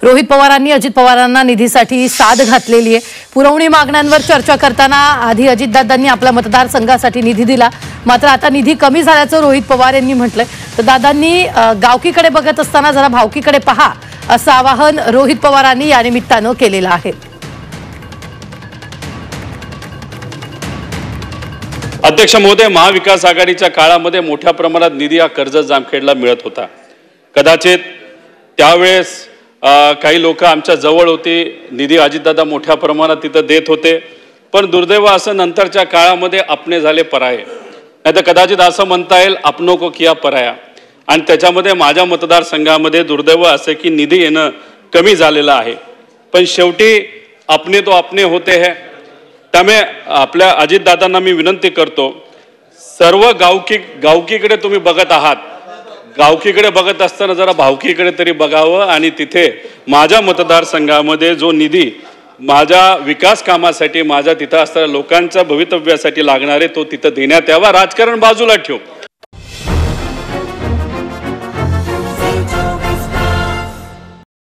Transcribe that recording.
रोहित पवारांनी अजित पवारांना निधीसाठी साद घातलेली आहे। पुरवणी मागण्यांवर चर्चा करताना आधी अजितदादांनी आपल्या मतदारसंघासाठी निधी दिला, मात्र आता निधी कमी झाल्याचं रोहित पवार यांनी म्हटलंय। तर दादांनी गावकीकडे बघत असताना जरा भावकीकडे पहा असं आवाहन रोहित पवारांनी या निमित्तानं केलेलं आहे। अध्यक्ष महोदय, महाविकास आघाडीच्या काळामध्ये मोठ्या प्रमाणात निधी हा कर्जत जामखेडला मिळत होता। कदाचित त्यावेळेस काही लोक आमच्या जवळ होते, निधी अजितदादा मोठ्या प्रमाणात तिथं देत होते, पण दुर्दैव असं नंतरच्या काळामध्ये अपने झाले पराये, नाही तर कदाचित असं म्हणता येईल अपनों को किया पराया। आणि त्याच्यामध्ये माझ्या मतदारसंघामध्ये दुर्दैव असं की निधी येणं कमी झालेलं आहे। पण शेवटी अपने तो अपने होते हैं। त्यामुळे आपल्या अजितदादांना मी विनंती करतो, सर्व गावकीकडे तुम्ही बघत आहात, गावकीकडे बघत असताना जरा भावकीकडे तरी बघावं आणि तिथे माझ्या मतदारसंघामध्ये जो निधी माझ्या विकास कामासाठी, माझ्या तिथं असणाऱ्या लोकांच्या भवितव्यासाठी लागणारे तो तिथं देण्यात यावा। राजकारण बाजूला ठेवू,